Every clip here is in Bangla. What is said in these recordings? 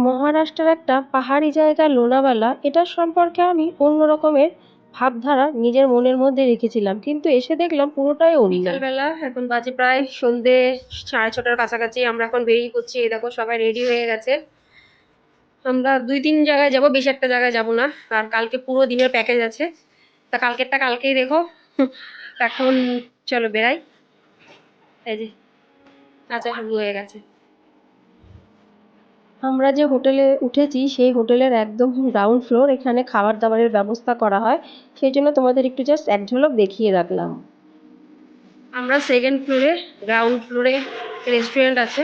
মহারাষ্ট্রের একটা পাহাড়ি জায়গা লোনাভালা, এটার সম্পর্কে আমি অন্য রকমের ভাবধারা নিজের মনের মধ্যে রেখেছিলাম, কিন্তু এসে দেখলাম পুরোটাই অন্য। বিকালবেলা এখন বাজে প্রায় সন্ধে 6:30টার কাছাকাছি। আমরা এখন বেরিয়ে পড়ছি। এই দেখো সবাই রেডি হয়ে গেছে। আমরা 2-3 জায়গায় যাব, বেশি একটা জায়গায় যাব না, আর কালকে পুরো দিনের প্যাকেজ আছে। তা কালকেরটা কালকেই দেখো। এখন চলো বেরাই। এই যে আচ্ছা শুরু হয়ে গেছে। আমরা যে হোটেলে উঠেছি সেই হোটেলের একদম গ্রাউন্ড ফ্লোর, এখানে খাবার দাবারের ব্যবস্থা করা হয়, সেই জন্য তোমাদের একটু জাস্ট এক ঝলক দেখিয়ে রাখলাম। আমরা সেকেন্ড ফ্লোরে, গ্রাউন্ড ফ্লোরে রেস্টুরেন্ট আছে।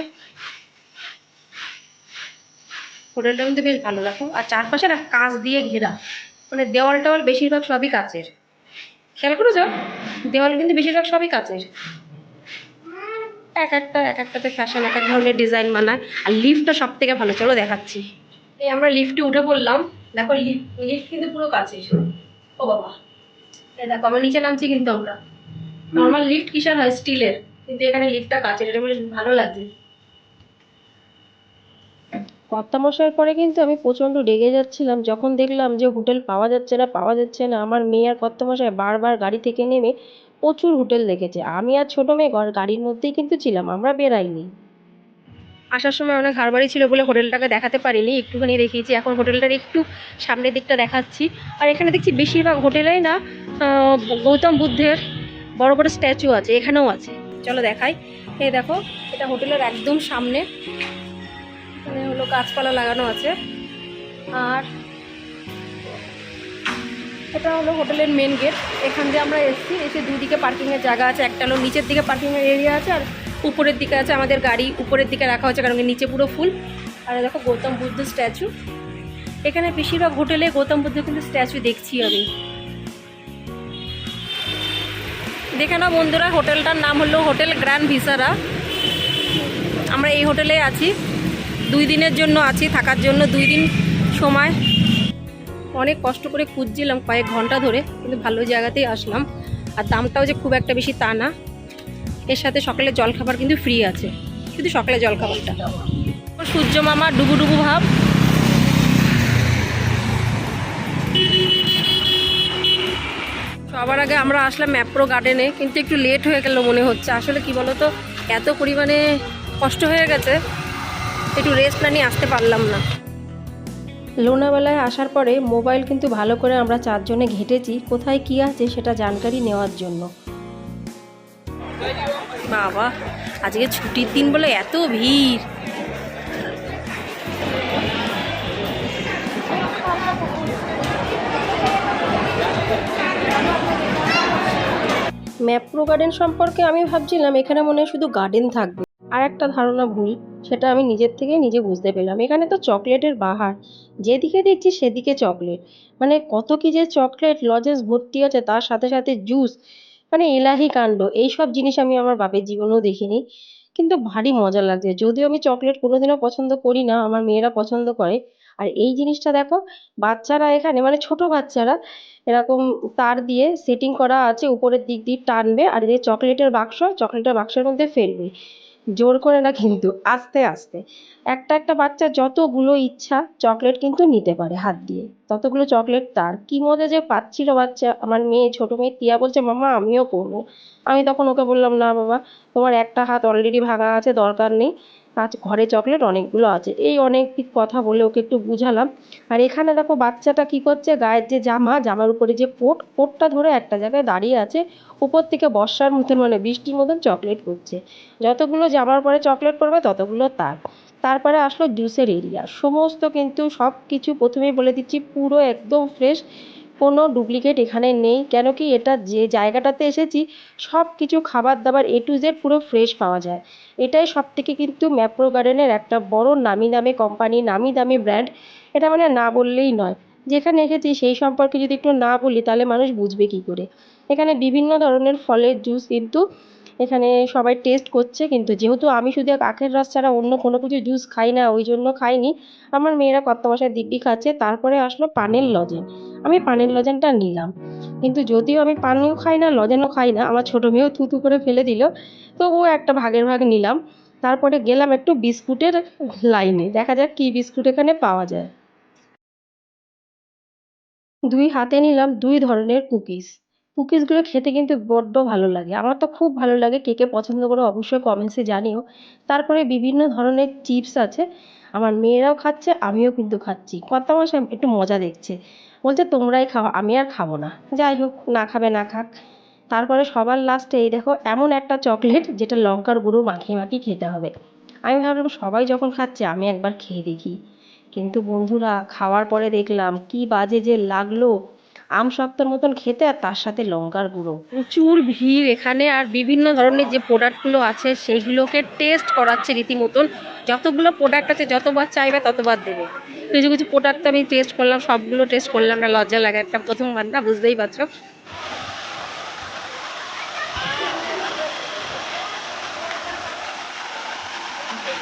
হোটেলটা কিন্তু বেশ ভালো, দেখো, আর চারপাশে না কাঁচ দিয়ে ঘেরা, মানে দেওয়াল টেওয়াল বেশিরভাগ সবই কাচের। খেয়াল করেছো? দেওয়াল কিন্তু বেশিরভাগ সবই কাচের। এক একটাতে ফ্যাশন, এক এক ধরনের ডিজাইন বানায়। আর লিফটটা সব থেকে ভালো, চলো দেখাচ্ছি। এই আমরা লিফটে উঠে পড়লাম। দেখো লিফট কিন্তু পুরো কাচের। ও বাবা, এই দেখো আমরা নিচে নামছি, কিন্তু আমরা নর্মাল লিফট কিসের হয়, স্টিলের, কিন্তু এখানে লিফটটা কাচের, এটা বেশ ভালো লাগছে। কর্তামশাইয়ের পরে কিন্তু আমি প্রচণ্ড রেগে যাচ্ছিলাম যখন দেখলাম যে হোটেল পাওয়া যাচ্ছে না পাওয়া যাচ্ছে না। আমার মেয়ে আর কর্তামশাই বারবার গাড়ি থেকে নেমে প্রচুর হোটেল দেখেছে। আমি আর ছোটো মেয়ে গাড়ির মধ্যেই কিন্তু ছিলাম, আমরা বেরাইনি। আসার সময় অনেক হাড়বাড়ি ছিল বলে হোটেলটাকে দেখাতে পারিনি, একটুখানি দেখিয়েছি। এখন হোটেলটার একটু সামনের দিকটা দেখাচ্ছি। আর এখানে দেখছি বেশিরভাগ হোটেলেই না গৌতম বুদ্ধের বড় বড় স্ট্যাচু আছে, এখানেও আছে। চলো দেখাই। এই দেখো, এটা হোটেলের একদম সামনে, এখানে হলো গাছপালা লাগানো আছে। আর এটা হলো হোটেলের মেন গেট। এখান দিয়ে আমরা এসেছি, এসে দুদিকে পার্কিংয়ের জায়গা আছে। একটা হলো নিচের দিকে পার্কিংয়ের এরিয়া আছে, আর উপরের দিকে আছে আমাদের গাড়ি উপরের দিকে রাখা হচ্ছে, কারণ নিচে পুরো ফুল। আর দেখো গৌতম বুদ্ধ স্ট্যাচু। এখানে বেশিরভাগ হোটেলে গৌতম বুদ্ধ কিন্তু স্ট্যাচু দেখছি আমি। দেখে নাও বন্ধুরা, হোটেলটার নাম হলো হোটেল গ্র্যান্ড ভিসারা। আমরা এই হোটেলে আছি, 2 দিনের জন্য আছি, থাকার জন্য 2 দিন সময়। অনেক কষ্ট করে খুঁজছিলাম কয়েক ঘন্টা ধরে, কিন্তু ভালো জায়গাতেই আসলাম। আর দামটাও যে খুব একটা বেশি তা না। এর সাথে সকালের জলখাবার কিন্তু ফ্রি আছে, শুধু সকালের জলখাবারটা। সূর্য মামা ডুবু ডুবু ভাব। সবার আগে আমরা আসলাম ম্যাপ্রো গার্ডেনে, কিন্তু একটু লেট হয়ে গেল মনে হচ্ছে। আসলে কি বলতো, এত পরিমাণে কষ্ট হয়ে গেছে, একটু রেস্ট না নিয়ে আসতে পারলাম না। লোনাভালায় আসার পরে মোবাইল কিন্তু ভালো করে আমরা 4 জনে ঘেঁটেছি কোথায় কি আছে সেটা জানকারি নেওয়ার জন্য। বাবা, আজকে ছুটির দিন বলে এত ভিড়। ম্যাপ্রো গার্ডেন সম্পর্কে আমি ভাবছিলাম এখানে মনে হয় শুধু গার্ডেন থাকবে, আর একটা ধারণা ভুল, সেটা আমি নিজের থেকেই নিজে বুঝতে পেলাম। এখানে তো চকলেটের বাহার, যেদিকে দেখছি সেদিকে চকলেট, মানে কত কি যে চকলেট লজেন্স ভর্তি আছে, তার সাথে সাথে জুস, মানে এলাহি কাণ্ড। এইসব জিনিস আমি আমার বাপের জীবনেও দেখিনি, কিন্তু ভারী মজা লাগছে। যদিও আমি চকলেট কোনোদিনও পছন্দ করি না, আমার মেয়েরা পছন্দ করে। আর এই জিনিসটা দেখো, বাচ্চারা এখানে, মানে ছোট বাচ্চারা এরকম তার দিয়ে সেটিং করা আছে, উপরের দিক দিয়ে টানবে, আর যে চকলেটের বাক্স, চকলেটের বাক্সের মধ্যে ফেলবে। জোর করে না কিন্তু, আস্তে আস্তে। একটা একটা বাচ্চা যতগুলো ইচ্ছা চকলেট কিন্তু নিতে পারে হাত দিয়ে, ততগুলো চকলেট তার। কি মজা যে পাচ্ছিল বাচ্চা। আমার মেয়ে, ছোট মেয়ে টিয়া বলছে, মামা আমিও করবো। আমি তখন ওকে বললাম, না বাবা, তোমার একটা হাত অলরেডি ভাঙা আছে, দরকার নেই, আজ ঘরে চকলেট অনেকগুলো আছে। এই অনেক কথা বলে ওকে একটু বুঝালাম। আর এখানে দেখো বাচ্চাটা কি করছে, গায়ের যে জামা, জামার উপরে যে কোটটা ধরে একটা জায়গায় দাঁড়িয়ে আছে, উপর থেকে বর্ষার মতন, মানে বৃষ্টির মতন চকলেট পড়ছে। যতগুলো জামার পরে চকলেট পড়বে ততগুলো তার। তারপরে আসলো জুসের এরিয়া, সমস্ত কিন্তু সব কিছু প্রথমেই বলে দিচ্ছি পুরো একদম ফ্রেশ, কোনো ডুপ্লিকেট এখানে নেই। কেন কি, এটা যে জায়গাটাতে এসেছি, সব কিছু খাবার দাবার A to Z পুরো ফ্রেশ পাওয়া যায়। এটাই সব থেকে কিন্তু ম্যাপ্রো গার্ডেনের একটা বড় নামি দামি কোম্পানি, নামি দামি ব্র্যান্ড। এটা মানে না বললেই নয়। যেখানে এসেছি সেই সম্পর্কে যদি একটু না বলি তাহলে মানুষ বুঝবে কী করে। এখানে বিভিন্ন ধরনের ফলের জুস কিন্তু এখানে সবাই টেস্ট করছে, কিন্তু যেহেতু আমি শুধু আখের রস ছাড়া অন্য কোনো কিছু জুস খাই না, ওই জন্য খাইনি। আমার মেয়েরা কর্তামশাই দিব্যি খাচ্ছে। তারপরে আসলো পানের লজেন। আমি পানের লজেনটা নিলাম, কিন্তু যদিও আমি পানও খাই না, লজেনও খাই না, আমার ছোটো মেয়েও থুতু করে ফেলে দিল, তবুও একটা ভাগের ভাগ নিলাম। তারপরে গেলাম একটু বিস্কুটের লাইনে, দেখা যাক কি বিস্কুট এখানে পাওয়া যায়। দুই হাতে নিলাম দুই ধরনের কুকিজ। কুকিজগুলো খেতে কিন্তু বড্ড ভালো লাগে, আমার তো খুব ভালো লাগে। কে কে পছন্দ করে অবশ্যই কমেন্টসে জানিও। তারপরে বিভিন্ন ধরনের চিপস আছে, আমার মেয়েরাও খাচ্ছে, আমিও কিন্তু খাচ্ছি। কর্তামশাই একটু মজা দেখছে, বলছে তোমরাই খাও, আমি আর খাবো না। যাই হোক, না খাবে না খাক। তারপরে সবার লাস্টে এই দেখো এমন একটা চকলেট যেটা লঙ্কার গুঁড়ো মাখিয়ে মাখিয়ে খেতে হবে। আমি ভাবলাম সবাই যখন খাচ্ছে আমি একবার খেয়ে দেখি, কিন্তু বন্ধুরা খাওয়ার পরে দেখলাম কি বাজে যে লাগলো। আমসত্ত্বর মতন খেতে, আর তার সাথে লঙ্কার গুঁড়ো। প্রচুর ভিড় এখানে, আর বিভিন্ন ধরনের যে প্রোডাক্টগুলো আছে সেইগুলোকে টেস্ট করাচ্ছে রীতিমতন। যতগুলো প্রোডাক্ট আছে যতবার চাইবে ততবার দেবে। কিছু কিছু প্রোডাক্ট আমি টেস্ট করলাম, সবগুলো টেস্ট করলাম না, লজ্জা লাগে একটা প্রথমবার না, বুঝতেই পারছো।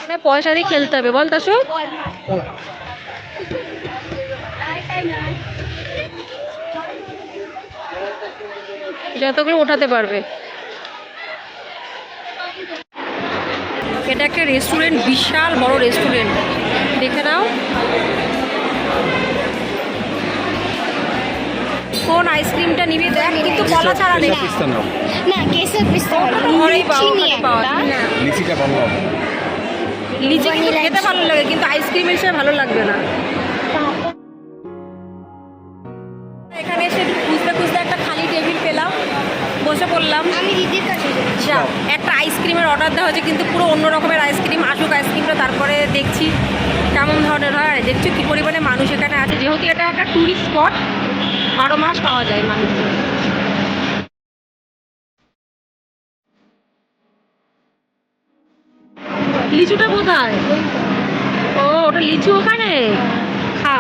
মানে পয়সা দিয়ে খেলতে হবে, বল তাসু। যতগুলো ওঠাতে পারবে। এটা একটা রেস্টুরেন্ট, বিশাল বড় রেস্টুরেন্ট, দেখে নাও। কোন আইসক্রিমটা নিবি দেখ, কিন্তু বলা ছাড়া নেই। না, কেসর পিস্তা ঘরেই পাওয়া যায়। লিচিটা ভালো হবে। লিচি কিন্তু খেতে ভালো লাগে, কিন্তু আইসক্রিম এসে ভালো লাগবে না। এখানে এসে খুঁজতে খুঁজতে একটা খালি টেবিল পেলাম, বসে পড়লাম। আমি দিদির কাছে আচ্ছা, একটা আইসক্রিমের অর্ডার দেওয়া হয়েছে, কিন্তু পুরো অন্য রকমের আইসক্রিম। আসুক আইসক্রিমটা, তারপরে দেখছি কেমন ধরনের হয়। দেখছি কী পরিমাণে মানুষ এখানে আছে, যেহেতু এটা একটা ট্যুরিস্ট স্পট, 12 মাস পাওয়া যায় মানুষ। লিচুটা কোথায়? ও, ওটা লিচু ওখানে। খা।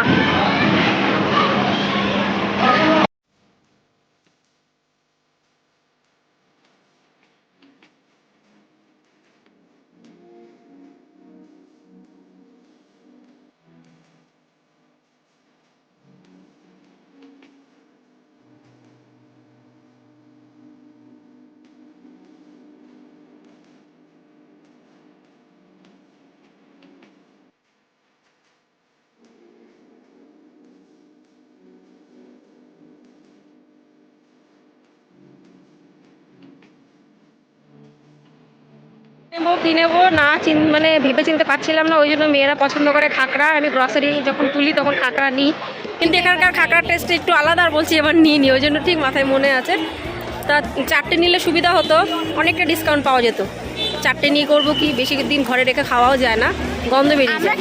নেবো কি নেবো না মানে ভেবে চিনতে পারছিলাম না, ওই জন্য মেয়েরা পছন্দ করে খাকড়া। আমি গ্রসারি যখন তুলি তখন খাকড়া নিই, কিন্তু এখানকার খাকড়ার টেস্ট একটু আলাদা, আর বলছি এবার নিই নি, ওই জন্য ঠিক মাথায় মনে আছে। তা 4টে নিলে সুবিধা হতো, অনেকটা ডিসকাউন্ট পাওয়া যেত। 4টে নিয়ে করবো কি, বেশি দিন ঘরে রেখে খাওয়াও যায় না, গন্ধ বেরিয়ে যায়।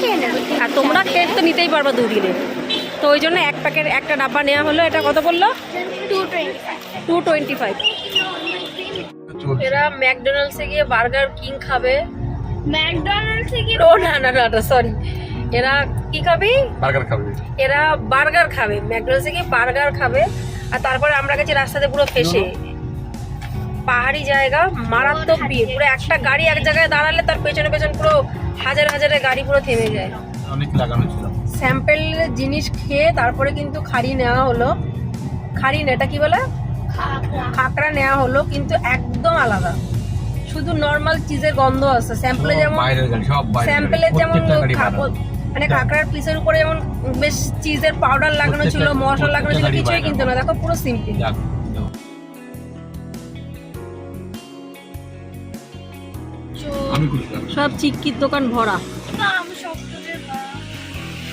আর তোমরা খেয়ে তো নিতেই পারবা 2 দিনে, তো ওই জন্য এক প্যাকেট একটা ডাব্বা নেওয়া হলো। এটা কত বললো? 225। এরা ম্যাকডোনাল্ডসে গিয়ে বার্গার কিং খাবে। ম্যাকডোনাল্ডসে কি? ও না না না, সরি, এরা কি খাবে? বার্গার খাবে। এরা বার্গার খাবে, ম্যাকডোনাল্ডসে গিয়ে বার্গার খাবে। আর তারপরে আমরা গেছি রাস্তাতে পুরো ফেসে, পাহাড়ি জায়গা, মারাত্মক ভিড়। পুরো একটা গাড়ি এক জায়গায় দাঁড়ালে তার পেছনে পেছনে পুরো হাজার হাজারের গাড়ি পুরো থেমে যায়। অনেক লাগানো ছিল। স্যাম্পেল জিনিস খেয়ে তারপরে কিন্তু খাড়ি নেওয়া হলো। খাড়ি না, এটা কি বলে, খাকড়া নেওয়া হলো, কিন্তু একদম আলাদা। শুধু নর্মাল চিজের গন্ধ আছে। স্যাম্পলে যেমন স্যাম্পলের যেমন মানে কাঁকড়ার পিসের উপরে যেমন বেশ চিজের পাউডার লাগানো ছিল, মশলা লাগানো ছিল, কিছুই কিন্তু না। দেখো পুরো সিম্পল। সব চিক্কির দোকান ভরা।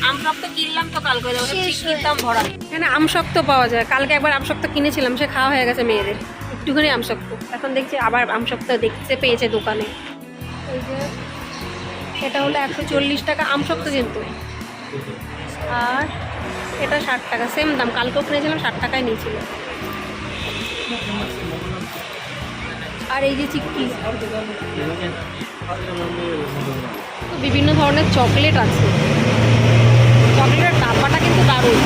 আমশক্ত কিনলাম তো কালকে, চিক্কির দাম ভরা। এখানে আমশক্ত পাওয়া যায়, কালকে একবার আমশক্ত কিনেছিলাম, সে খাওয়া হয়ে গেছে মেয়েদের। একটুখানি আমশক্ত, এখন দেখছি আবার আমশক্ত দেখতে পেয়েছে দোকানে। ওই যে এটা হলো 140 টাকা আমশক্ত কিন্তু, আর এটা 60 টাকা, সেম দাম। কালকেও কিনেছিলাম, 60 টাকায় নিয়েছিল। আর এই যে চিক্কি, বিভিন্ন ধরনের চকলেট আছে। চকলেটের ডাব্বাটা কিন্তু দারুণ।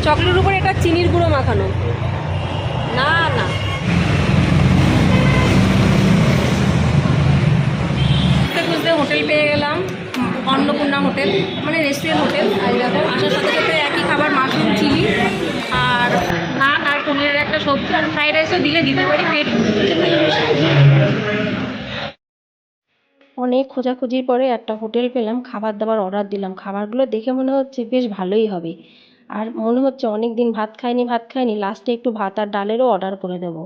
চকলেটের উপরে এটা চিনির গুঁড়ো মাখানো। না না, খুঁজতে হোটেল পেয়ে গেলাম, অন্নপূর্ণা হোটেল, মানে রেস্টুরেন্ট হোটেল। আর দেখো আসার সাথে সাথে একই খাবার মাশরুম চিলি আর নান আর পনিরের একটা সবজি আর ফ্রাইড রাইসও দিলে দিতে পারি পেট। অনেক খোঁজাখুঁজির পরে একটা হোটেল পেলাম, খাবার দাবার অর্ডার দিলাম। খাবারগুলো দেখে মনে হচ্ছে বেশ ভালোই হবে, আর মনে হচ্ছে অনেক দিন ভাত খাইনি, লাস্টে একটু ভাত আর ডালেরও অর্ডার করে দেবো।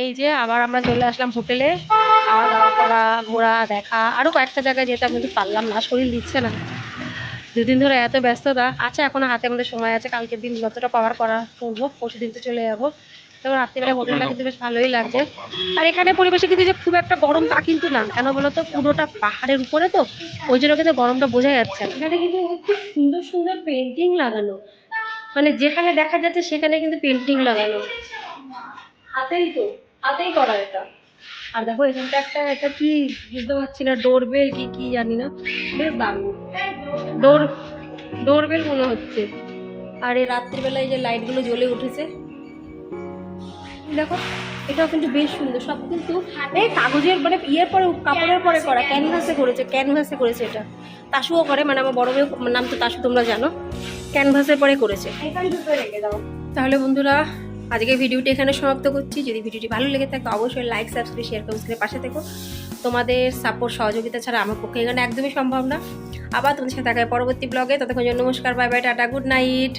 এই যে আবার আমরা চলে আসলাম হোটেলে। খাওয়া দাওয়া করা, ঘোরা, দেখা, আরো কয়েকটা জায়গায় যেতে কিন্তু পারলাম না, শরীর দিচ্ছে না। দুদিন ধরে এত ব্যস্ততা আছে, এখনো হাতে আমাদের সময় আছে, কালকের দিন যতটা পাওয়ার করা করবো, পরশু দিন তো চলে যাবো। তো রাত্রিবেলা হোটেলটা কিন্তু বেশ ভালোই লাগছে। আর এখানে পরিবেশে কিন্তু যে খুব একটা গরম তা কিন্তু না, কেন বলতো পুরোটা পাহাড়ের উপরে তো, ওই জন্য কিন্তু গরমটা বোঝা যাচ্ছে না। এখানে কিন্তু খুব সুন্দর সুন্দর পেন্টিং লাগানো, মানে যেখানে দেখা যাচ্ছে সেখানে কিন্তু পেন্টিং লাগানো, হাতেই করা এটা। আর দেখো এখানটা এটা কি বুঝতে পারছি না, ডোরবেল কি কি জানি না, বেশ দারুণ। ডোরবেল মনে হচ্ছে। আর এই রাত্রিবেলায় এই যে লাইটগুলো জ্বলে উঠেছে দেখো, এটাও কিন্তু বেশ সুন্দর। সব কিন্তু এই কাগজের মানে ইয়ের পরে, কাপড়ের পরে করা, ক্যানভাসে করেছে এটা। তাসুও করে, মানে আমার বড় মেয়ের নাম তো তাসু, তোমরা জানো, ক্যানভাসের পরে করেছে। তাহলে বন্ধুরা আজকে ভিডিওটি এখানে সমাপ্ত করছি। যদি ভিডিওটি ভালো লেগে থাকে অবশ্যই লাইক, সাবস্ক্রাইব, শেয়ার, কমেন্ট করে পাশে থেকো। তোমাদের সাপোর্ট সহযোগিতা ছাড়া আমার পক্ষে এখানে একদমই সম্ভব না। আবার তোমাদের সাথে দেখা হয় পরবর্তী ব্লগে। ততক্ষণ জন্য নমস্কার, bye bye, tata, good night.